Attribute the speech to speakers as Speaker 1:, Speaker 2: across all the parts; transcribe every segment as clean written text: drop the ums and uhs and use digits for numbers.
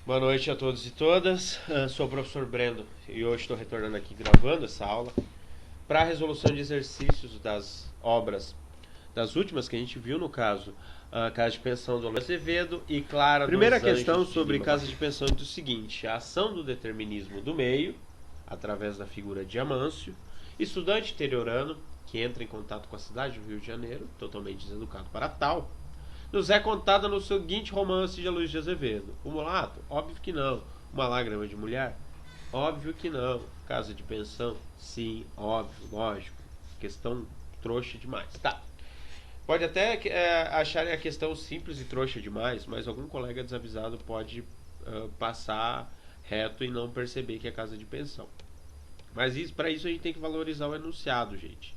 Speaker 1: Boa noite a todos e todas. Sou o professor Brendo e hoje estou retornando aqui gravando essa aula para a resolução de exercícios das obras das últimas que a gente viu, no caso, a Casa de Pensão do Aloysio Azevedo e Clara dos Anjos. Primeira questão sobre Casa de Pensão é o seguinte: a ação do determinismo do meio, através da figura de Amâncio, estudante interiorano que entra em contato com a cidade do Rio de Janeiro, totalmente deseducado para tal, nos é contada no seguinte romance de Aloysio de Azevedo. O mulato? Óbvio que não. Uma lágrima de mulher? Óbvio que não. Casa de pensão? Sim, óbvio, lógico. Questão trouxa demais. Tá. Pode até acharem a questão simples e trouxa demais, mas algum colega desavisado pode passar reto e não perceber que é casa de pensão. Mas para isso a gente tem que valorizar o enunciado, gente.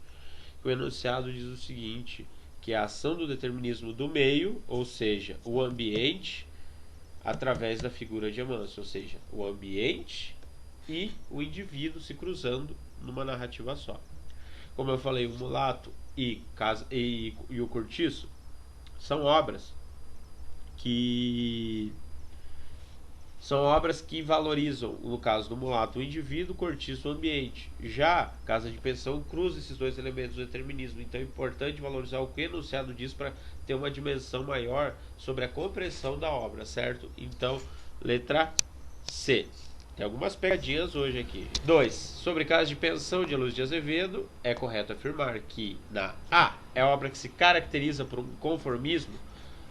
Speaker 1: O enunciado diz o seguinte: que é a ação do determinismo do meio, ou seja, o ambiente, através da figura de Amâncio, ou seja, o ambiente e o indivíduo se cruzando numa narrativa só. Como eu falei, o Mulato e o Cortiço são obras que valorizam, no caso do Mulato, o indivíduo, o Cortiço, o ambiente. Já Casa de Pensão cruza esses dois elementos do determinismo. Então é importante valorizar o que o enunciado diz para ter uma dimensão maior sobre a compreensão da obra, certo? Então, letra C. Tem algumas pegadinhas hoje aqui. 2. Sobre Casa de Pensão de Aloysio de Azevedo, é correto afirmar que na A é obra que se caracteriza por um conformismo,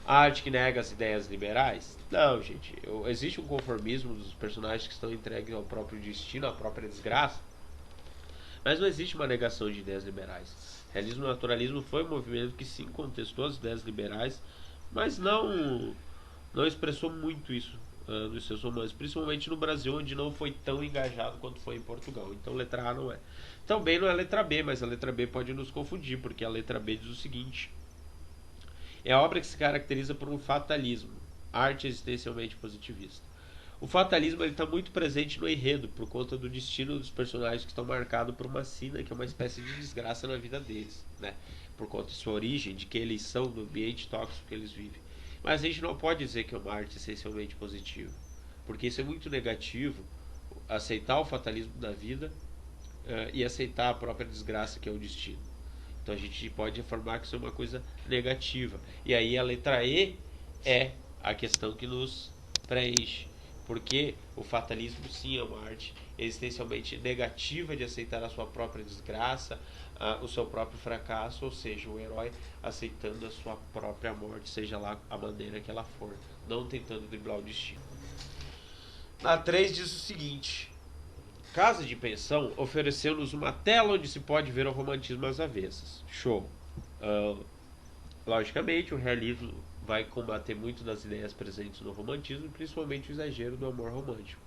Speaker 1: a arte que nega as ideias liberais? Não, gente. Existe um conformismo dos personagens que estão entregues ao próprio destino, à própria desgraça. Mas não existe uma negação de ideias liberais. Realismo e naturalismo foi um movimento que sim contestou as ideias liberais, mas não expressou muito isso nos seus romances, principalmente no Brasil, onde não foi tão engajado quanto foi em Portugal. Então letra A não é. Também não é a letra B, mas a letra B pode nos confundir, porque a letra B diz o seguinte: é a obra que se caracteriza por um fatalismo, arte existencialmente positivista. O fatalismo está muito presente no enredo, por conta do destino dos personagens que estão marcados por uma sina, que é uma espécie de desgraça na vida deles, né? Por conta de sua origem, de que eles são, do ambiente tóxico que eles vivem. Mas a gente não pode dizer que é uma arte essencialmente positiva, porque isso é muito negativo, aceitar o fatalismo da vida e aceitar a própria desgraça que é o destino. Então a gente pode afirmar que isso é uma coisa negativa. E aí a letra E é a questão que nos preenche. Porque o fatalismo sim é uma arte existencialmente negativa de aceitar a sua própria desgraça, o seu próprio fracasso, ou seja, o herói aceitando a sua própria morte, seja lá a maneira que ela for, não tentando driblar o destino. Na 3 diz o seguinte: Casa de Pensão ofereceu-nos uma tela onde se pode ver o romantismo às avessas. Show. Logicamente, o realismo vai combater muito das ideias presentes no romantismo, principalmente o exagero do amor romântico.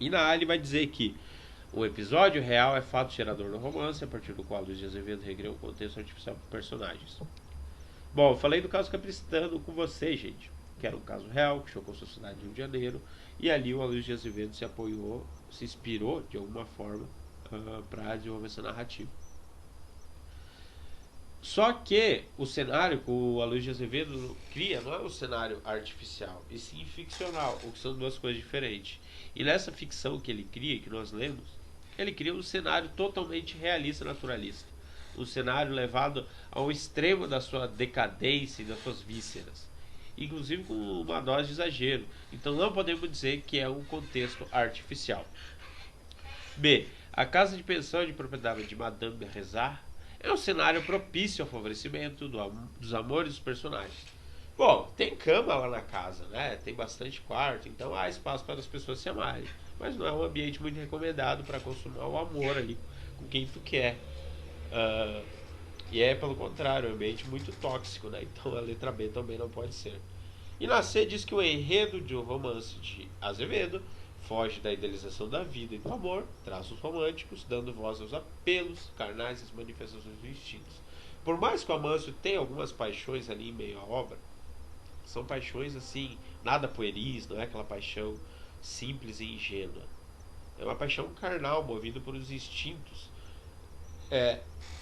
Speaker 1: E na A ele vai dizer que o episódio real é fato gerador do romance, a partir do qual Luiz de Azevedo recriou um contexto artificial para personagens. Bom, eu falei do caso Capistrano com vocês, gente, que era um caso real, que chocou a sociedade do Rio de Janeiro, e ali o Aloysio de Azevedo se apoiou, se inspirou de alguma forma para desenvolver essa narrativa. Só que o cenário que o Aloysio de Azevedo cria não é um cenário artificial, e sim ficcional, o que são duas coisas diferentes. E nessa ficção que ele cria, que nós lemos, ele cria um cenário totalmente realista, naturalista. Um cenário levado ao extremo da sua decadência e das suas vísceras, inclusive com uma dose de exagero. Então não podemos dizer que é um contexto artificial. B. A casa de pensão de propriedade de Madame Rezar é um cenário propício ao favorecimento dos amores dos personagens. Bom, tem cama lá na casa, né? Tem bastante quarto, então há espaço para as pessoas se amarem. Mas não é um ambiente muito recomendado para consumar o amor ali com quem tu quer. E é pelo contrário, um ambiente muito tóxico, né? Então a letra B também não pode ser. E na C diz que o enredo de um romance de Azevedo foge da idealização da vida e do amor, traços românticos, dando voz aos apelos carnais e às manifestações dos instintos. Por mais que o Amâncio tenha algumas paixões ali em meio à obra, são paixões assim, nada pueris, não é aquela paixão simples e ingênua. É uma paixão carnal, movida por os instintos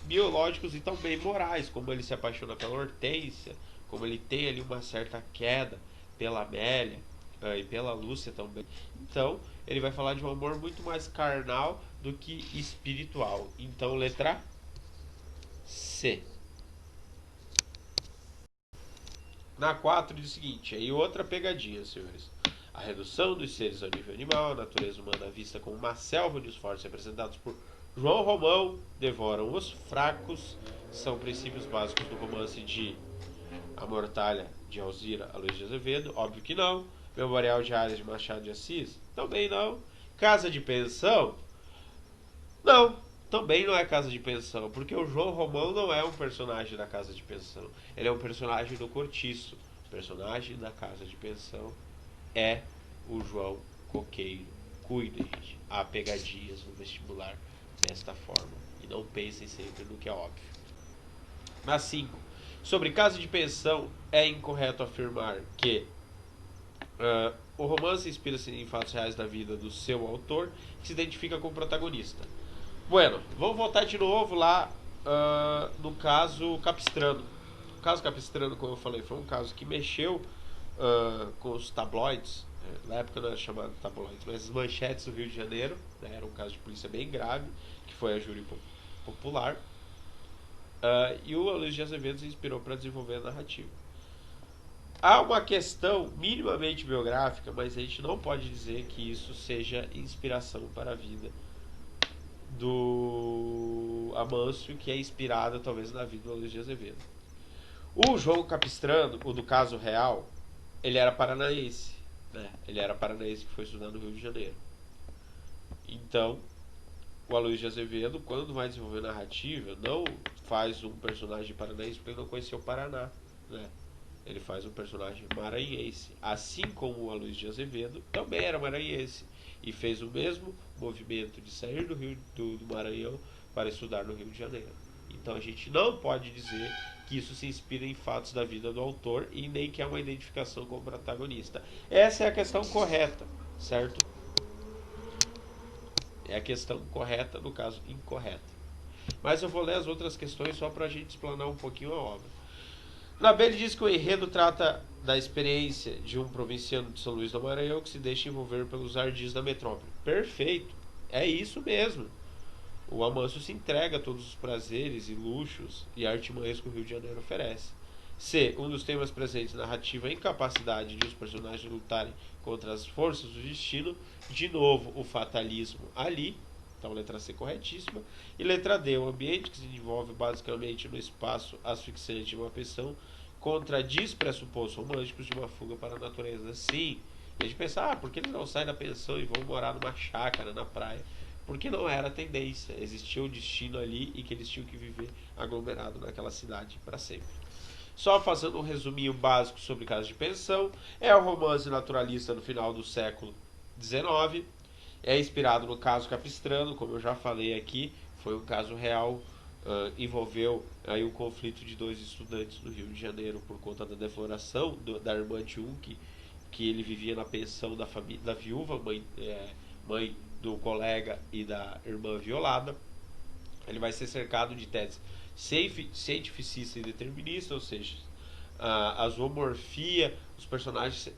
Speaker 1: biológicos e também morais, como ele se apaixona pela Hortência, como ele tem ali uma certa queda pela Amélia, e pela Lúcia também. Então, ele vai falar de um amor muito mais carnal do que espiritual. Então, letra C. Na 4 diz o seguinte, aí outra pegadinha, senhores. A redução dos seres ao nível animal, a natureza humana vista como uma selva de esforços representados por João Romão, devoram os fracos, são princípios básicos do romance de A Mortalha, de Alzira Aloysio de Azevedo? Óbvio que não. Memorial de Arias, de Machado de Assis? Também não. Casa de Pensão? Não. Também não é Casa de Pensão, porque o João Romão não é um personagem da Casa de Pensão. Ele é um personagem do Cortiço. O personagem da Casa de Pensão é o João Coqueiro. Cuidem, gente. Há pegadinhas no vestibular desta forma. E não pensem sempre no que é óbvio. Na 5. Sobre Casa de Pensão, é incorreto afirmar que o romance inspira-se em fatos reais da vida do seu autor, que se identifica com o protagonista. Bueno, vamos voltar de novo lá no caso Capistrano. O caso Capistrano, como eu falei, foi um caso que mexeu com os tabloides. Na época não era chamado tabloides, mas as manchetes do Rio de Janeiro, né, era um caso de polícia bem grave, que foi a júri popular. E o Aloysio de Azevedo se inspirou para desenvolver a narrativa. Há uma questão minimamente biográfica, mas a gente não pode dizer que isso seja inspiração para a vida do Amâncio, que é inspirada talvez na vida do Aloysio de Azevedo. O João Capistrano, o do caso real, ele era paranaense, né? Ele era paranaense que foi estudar no Rio de Janeiro. Então, o Aloysio de Azevedo, quando vai desenvolver narrativa, não faz um personagem paranaense porque ele não conheceu o Paraná, né? Ele faz um personagem maranhense, assim como o Aloysio de Azevedo também era maranhense e fez o mesmo movimento de sair do Maranhão para estudar no Rio de Janeiro. Então a gente não pode dizer que isso se inspira em fatos da vida do autor e nem que é uma identificação com o protagonista. Essa é a questão correta, certo? É a questão correta, no caso incorreta. Mas eu vou ler as outras questões só para a gente explanar um pouquinho a obra. Na B ele diz que o enredo trata da experiência de um provinciano de São Luís do Maranhão que se deixa envolver pelos ardis da metrópole. Perfeito, é isso mesmo. O Amâncio se entrega a todos os prazeres e luxos e artimanhas que o Rio de Janeiro oferece. C. Um dos temas presentes na narrativa é a incapacidade de os personagens lutarem contra as forças do destino. De novo, o fatalismo ali. Então, letra C corretíssima. E letra D, o ambiente que se desenvolve basicamente no espaço asfixiante de uma pensão contradiz pressupostos românticos de uma fuga para a natureza. Sim, e a gente pensa, por que eles não saem da pensão e vão morar numa chácara na praia? Porque não era a tendência, existia o destino ali e que eles tinham que viver aglomerado naquela cidade para sempre. Só fazendo um resuminho básico sobre Casa de Pensão, é o romance naturalista no final do século XIX. É inspirado no caso Capistrano, como eu já falei aqui, foi um caso real, envolveu aí um conflito de dois estudantes no Rio de Janeiro por conta da defloração da irmã de um que ele vivia na pensão da viúva, mãe do colega e da irmã violada. Ele vai ser cercado de teses cientificista e determinista, ou seja, a zoomorfia, os personagens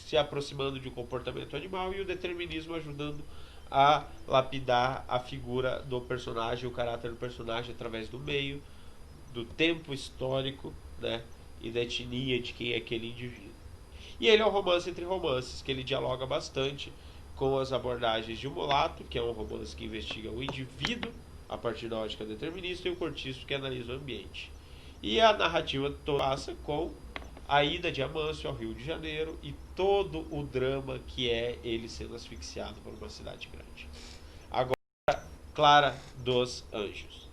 Speaker 1: se aproximando de um comportamento animal e o determinismo ajudando a lapidar a figura do personagem, o caráter do personagem através do meio, do tempo histórico, né, e da etnia de quem é aquele indivíduo. E ele é um romance entre romances, que ele dialoga bastante com as abordagens de O Mulato, que é um romance que investiga o indivíduo a partir da ótica determinista, e o Cortiço, que analisa o ambiente. E a narrativa passa com a ida de Amâncio ao Rio de Janeiro e todo o drama que é ele sendo asfixiado por uma cidade grande. Agora, Clara dos Anjos.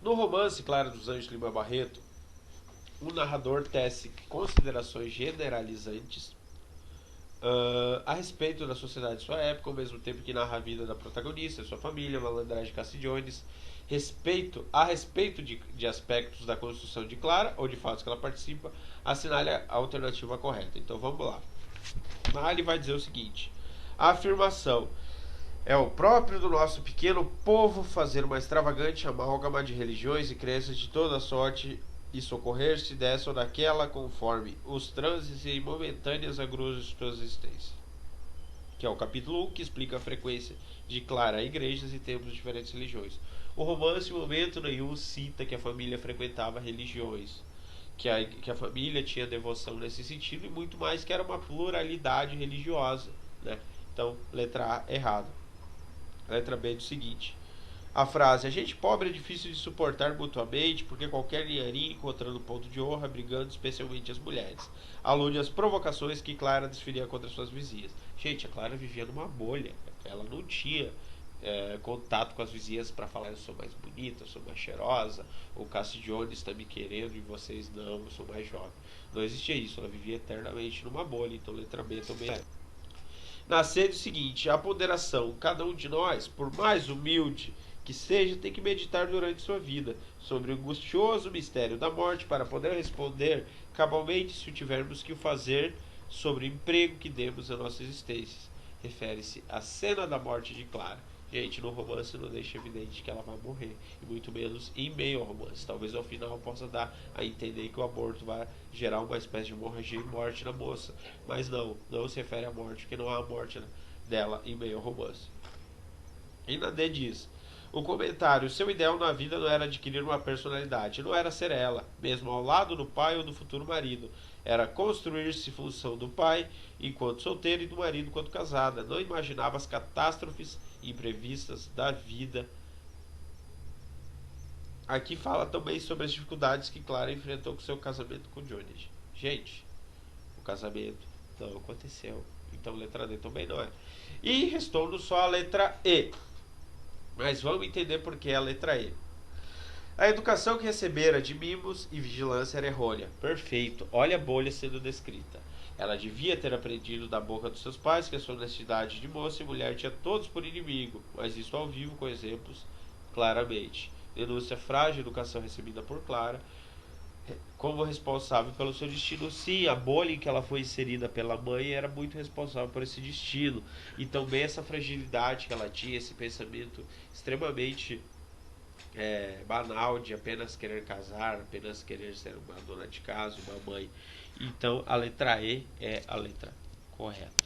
Speaker 1: No romance Clara dos Anjos Lima Barreto, o narrador tece considerações generalizantes a respeito da sociedade de sua época, ao mesmo tempo que narra a vida da protagonista, sua família, malandragem de Cassidiones, a respeito de aspectos da construção de Clara, ou de fatos que ela participa, assinale a alternativa correta. Então vamos lá. Lá ele vai dizer o seguinte: a afirmação é o próprio do nosso pequeno povo fazer uma extravagante amálgama de religiões e crenças de toda sorte e socorrer-se dessa ou daquela conforme os transes e momentâneas agruras de sua existência. Que é o capítulo 1, que explica a frequência de Clara a igrejas e templos de diferentes religiões. O romance, em momento nenhum, cita que a família frequentava religiões, que a família tinha devoção nesse sentido, e muito mais que era uma pluralidade religiosa, né? Então, letra A, errado. Letra B, do seguinte: a frase "a gente pobre é difícil de suportar mutuamente, porque qualquer ninharia encontrando ponto de honra, brigando, especialmente as mulheres", alude às provocações que Clara desferia contra suas vizinhas. Gente, a Clara vivia numa bolha. Ela não tinha contato com as vizinhas para falar: eu sou mais bonita, eu sou mais cheirosa, o Cassidione está me querendo e vocês não, eu sou mais jovem. Não existia isso, ela vivia eternamente numa bolha. Então, letra B também é. Na sede o seguinte: a ponderação, cada um de nós, por mais humilde que seja, tem que meditar durante sua vida sobre o angustioso mistério da morte para poder responder cabalmente, se o tivermos que o fazer, sobre o emprego que demos à nossa existência. Refere-se à cena da morte de Clara. Gente, no romance não deixa evidente que ela vai morrer, e muito menos em meio ao romance. Talvez ao final possa dar a entender que o aborto vai gerar uma espécie de hemorragia e morte na moça, mas não se refere à morte, porque não há a morte dela em meio ao romance. E na D diz: o comentário: seu ideal na vida não era adquirir uma personalidade, não era ser ela, mesmo ao lado do pai ou do futuro marido. Era construir-se função do pai enquanto solteira e do marido enquanto casada. Não imaginava as catástrofes imprevistas da vida. Aqui fala também sobre as dificuldades que Clara enfrentou com seu casamento com Johnny. Gente, o casamento não aconteceu. Então letra D também não é. E restou-nos só a letra E. Mas vamos entender por que a letra E. A educação que recebera de mimos e vigilância era errônea. Perfeito. Olha a bolha sendo descrita. Ela devia ter aprendido da boca dos seus pais que a sua honestidade de moça e mulher tinha todos por inimigo, mas isso ao vivo com exemplos claramente. Denúncia frágil, educação recebida por Clara como responsável pelo seu destino. Sim, a bolha em que ela foi inserida pela mãe era muito responsável por esse destino. E também essa fragilidade que ela tinha, esse pensamento extremamente banal de apenas querer casar, apenas querer ser uma dona de casa, uma mãe. Então a letra E é a letra correta.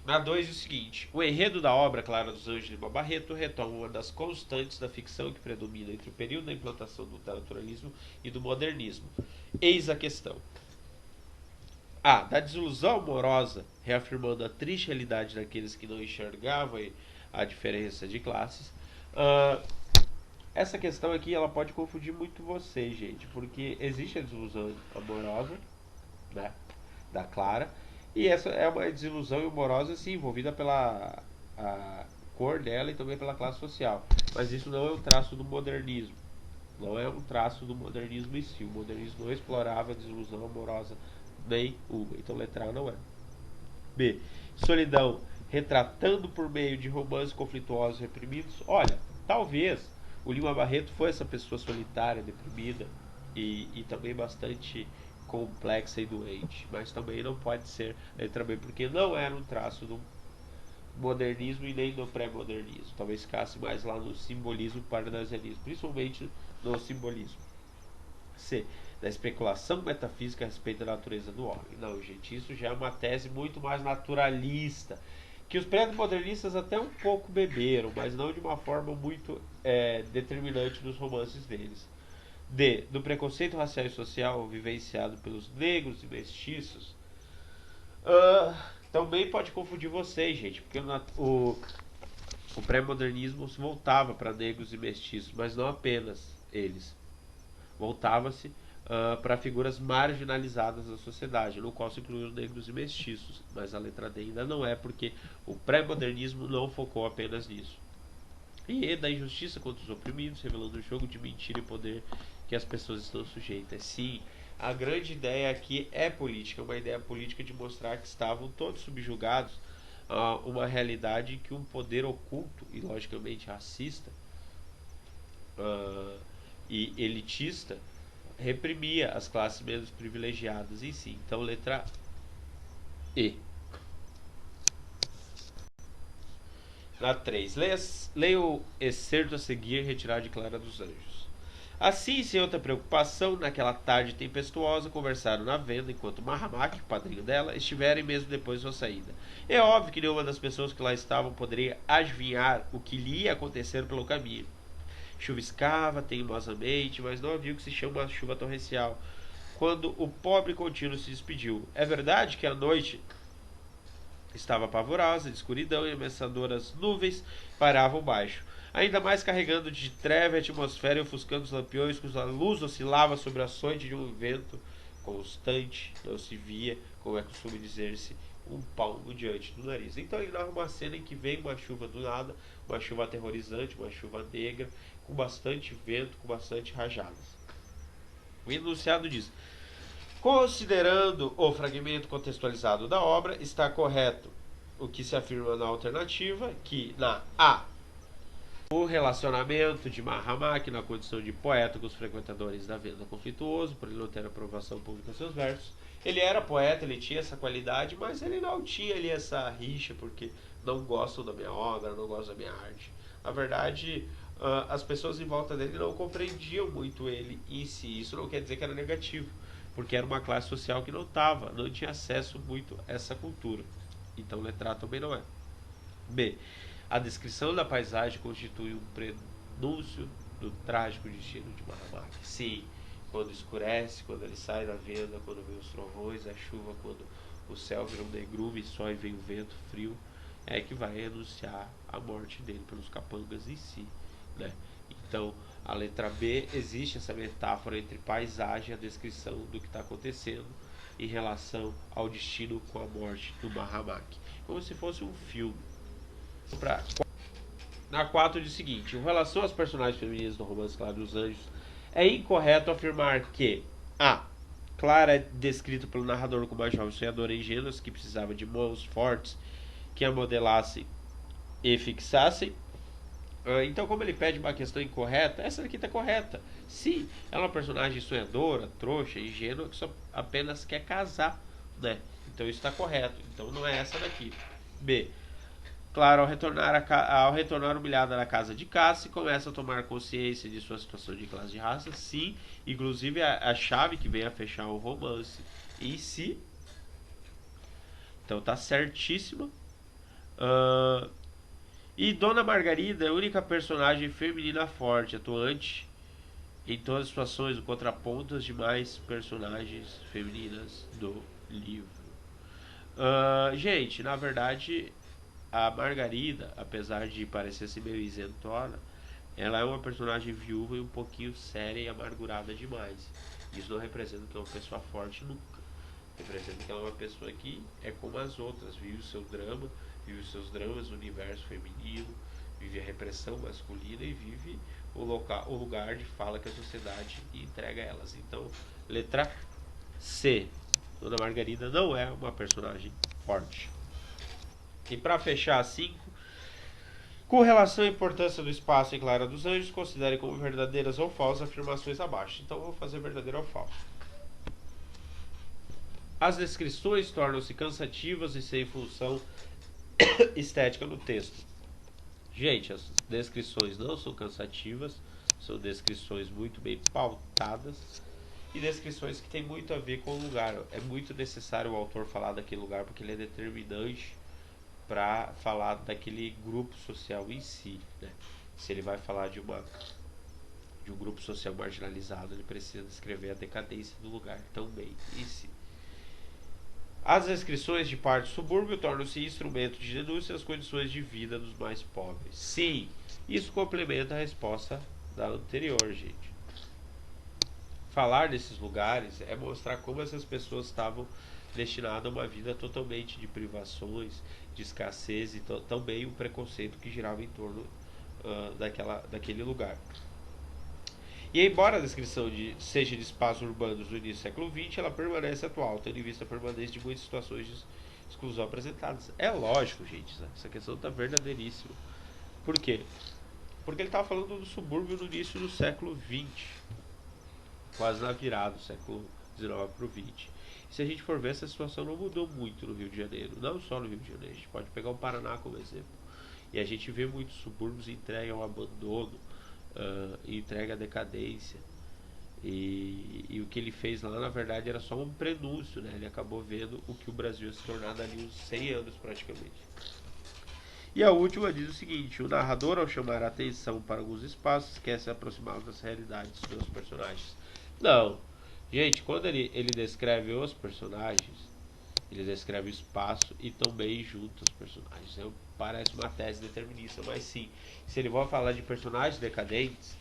Speaker 1: Na 2 é o seguinte: o enredo da obra Clara dos Anjos de Lima Barreto retoma uma das constantes da ficção que predomina entre o período da implantação do naturalismo e do modernismo. Eis a questão. A. Da desilusão amorosa, reafirmando a triste realidade daqueles que não enxergavam a diferença de classes. Essa questão aqui ela pode confundir muito você, gente, porque existe a desilusão amorosa, né, da Clara, e essa é uma desilusão amorosa, sim, envolvida pela a cor dela e também pela classe social. Mas isso não é um traço do modernismo. Não é um traço do modernismo em si. O modernismo não explorava a desilusão amorosa nenhuma. Então letra A não é. B. Solidão, retratando por meio de romances conflituosos reprimidos. Olha, talvez o Lima Barreto foi essa pessoa solitária, deprimida e também bastante complexa e doente, mas também não pode ser letra B, porque não era um traço do modernismo e nem do pré-modernismo. Talvez ficasse mais lá no simbolismo parnasianismo, principalmente no simbolismo. C. Da especulação metafísica a respeito da natureza do homem. Não, gente, isso já é uma tese muito mais naturalista, que os pré-modernistas até um pouco beberam, mas não de uma forma muito determinante nos romances deles. D. Do preconceito racial e social vivenciado pelos negros e mestiços. Também pode confundir vocês, gente, porque o pré-modernismo se voltava para negros e mestiços, mas não apenas eles. Voltava-se para figuras marginalizadas da sociedade, no qual se incluem os negros e mestiços. Mas a letra D ainda não é, porque o pré-modernismo não focou apenas nisso. E da injustiça contra os oprimidos, revelando o jogo de mentira e poder que as pessoas estão sujeitas. Sim, a grande ideia aqui é política, uma ideia política de mostrar que estavam todos subjugados a uma realidade em que um poder oculto e logicamente racista e elitista reprimia as classes menos privilegiadas em si. Então, letra E. Na 3. Leia o excerto a seguir retirado de Clara dos Anjos. Assim, sem outra preocupação, naquela tarde tempestuosa, conversaram na venda enquanto Mahamak, o padrinho dela, estiverem mesmo depois de sua saída. É óbvio que nenhuma das pessoas que lá estavam poderia adivinhar o que lhe ia acontecer pelo caminho. Chuviscava teimosamente, mas não havia o que se chama uma chuva torrencial. Quando o pobre contínuo se despediu. É verdade que a noite estava pavorosa, de escuridão e ameaçadoras nuvens pairavam baixo, ainda mais carregando de treve a atmosfera e ofuscando os lampiões, cuja luz oscilava sobre a açoite de um vento constante. Não se via, como é costume dizer-se, um palmo diante do nariz. Então ele narra uma cena em que vem uma chuva do nada, uma chuva aterrorizante, uma chuva negra, com bastante vento, com bastante rajadas. O enunciado diz: considerando o fragmento contextualizado da obra, está correto o que se afirma na alternativa, que na A, o relacionamento de Mahamak na condição de poeta com os frequentadores da venda conflituoso, por ele não ter aprovação pública dos seus versos. Ele era poeta, ele tinha essa qualidade, mas ele não tinha ali essa rixa, porque não gostam da minha obra, não gostam da minha arte. Na verdade, as pessoas em volta dele não compreendiam muito ele em si. Isso não quer dizer que era negativo, porque era uma classe social que não tinha acesso muito a essa cultura. Então letrado também não é. B. A descrição da paisagem constitui um prenúncio do trágico destino de Mahamak. Sim, quando escurece, quando ele sai da venda, quando vem os trovões, a chuva, quando o céu vira um negrume só e vem o vento frio, é que vai anunciar a morte dele pelos capangas em si, né? Então, a letra B, existe essa metáfora entre paisagem e a descrição do que está acontecendo em relação ao destino com a morte do Mahamak, como se fosse um filme. Na 4 diz o seguinte: em relação às personagens femininas do romance Clara dos Anjos, é incorreto afirmar que a Clara é descrita pelo narrador como uma jovem sonhadora ingênua que precisava de mãos fortes que a modelassem e fixassem. Então, como ele pede uma questão incorreta, essa daqui está correta. Sim, ela é uma personagem sonhadora, trouxa, ingênua, que só apenas quer casar, né? Então isso está correto. Então não é essa daqui. B. Claro, ao retornar humilhada na casa de Cassie, começa a tomar consciência de sua situação de classe de raça. Sim, inclusive a chave que vem a fechar o romance em si. Então tá certíssima. E Dona Margarida é a única personagem feminina forte, atuante em todas as situações, o contraponto às demais personagens femininas do livro. Gente, na verdade, a Margarida, apesar de parecer ser meio isentona, ela é uma personagem viúva e um pouquinho séria e amargurada demais. Isso não representa que é uma pessoa forte nunca. Representa que ela é uma pessoa que é como as outras, vive o seu drama, vive os seus dramas no universo feminino, vive a repressão masculina e vive o lugar de fala que a sociedade entrega a elas. Então, letra C. Dona Margarida não é uma personagem forte. E para fechar, 5. Com relação à importância do espaço em Clara dos Anjos, considere como verdadeiras ou falsas afirmações abaixo. Então, vou fazer verdadeiro ou falso. As descrições tornam-se cansativas e sem função estética no texto. Gente, as descrições não são cansativas, são descrições muito bem pautadas e descrições que têm muito a ver com o lugar. É muito necessário o autor falar daquele lugar porque ele é determinante para falar daquele grupo social em si, né? Se ele vai falar de um grupo social marginalizado, ele precisa descrever a decadência do lugar também em si. As descrições de parte do subúrbio tornam-se instrumento de denúncia das condições de vida dos mais pobres. Sim, isso complementa a resposta da anterior, gente. Falar desses lugares é mostrar como essas pessoas estavam destinadas a uma vida totalmente de privações, de escassez e também o preconceito que girava em torno daquele lugar. E embora a descrição seja de espaços urbanos do início do século XX, ela permanece atual, tendo em vista a permanência de muitas situações de exclusão apresentadas. É lógico, gente, essa questão está verdadeiríssima. Por quê? Porque ele estava falando do subúrbio no início do século XX, quase na virada do século XIX para o XX. E se a gente for ver, essa situação não mudou muito no Rio de Janeiro, não só no Rio de Janeiro, a gente pode pegar o Paraná como exemplo. E a gente vê muitos subúrbios entregues ao abandono, entregue à decadência, E o que ele fez lá, na verdade, era só um prenúncio, né? Ele acabou vendo o que o Brasil ia se tornar dali uns 100 anos praticamente. E a última diz o seguinte: o narrador, ao chamar a atenção para alguns espaços, quer se aproximar das realidades dos seus personagens. Não. Gente, quando ele descreve os personagens, ele descreve o espaço e também junta os personagens. Então, parece uma tese determinista, mas sim, se ele vai falar de personagens decadentes,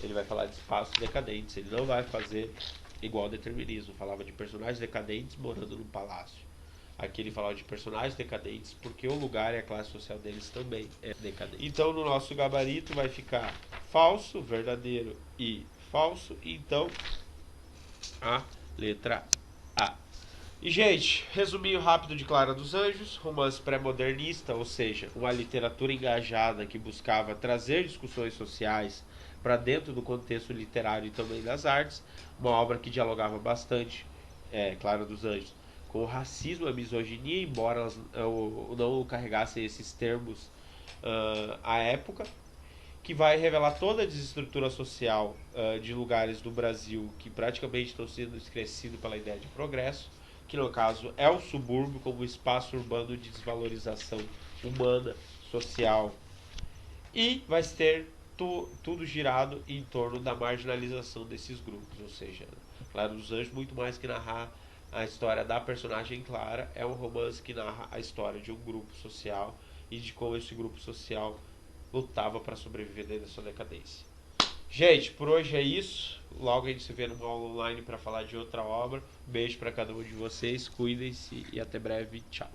Speaker 1: ele vai falar de espaços decadentes. Ele não vai fazer igual ao determinismo. Falava de personagens decadentes morando num palácio. Aqui ele falava de personagens decadentes porque o lugar e a classe social deles também é decadente. Então no nosso gabarito vai ficar falso, verdadeiro e falso. Então a letra A. E gente, resuminho rápido de Clara dos Anjos, romance pré-modernista, ou seja, uma literatura engajada que buscava trazer discussões sociais para dentro do contexto literário e também das artes, uma obra que dialogava bastante, Clara dos Anjos, com o racismo e a misoginia, embora elas não carregassem esses termos à época, que vai revelar toda a desestrutura social de lugares do Brasil que praticamente estão sendo esquecidos pela ideia de progresso, que no caso é o subúrbio como espaço urbano de desvalorização humana, social, e vai ter tudo girado em torno da marginalização desses grupos, ou seja, Clara dos Anjos, muito mais que narrar a história da personagem Clara, é um romance que narra a história de um grupo social e de como esse grupo social lutava para sobreviver dentro da sua decadência. Gente, por hoje é isso. Logo a gente se vê numa aula online para falar de outra obra. Beijo para cada um de vocês, cuidem-se e até breve. Tchau.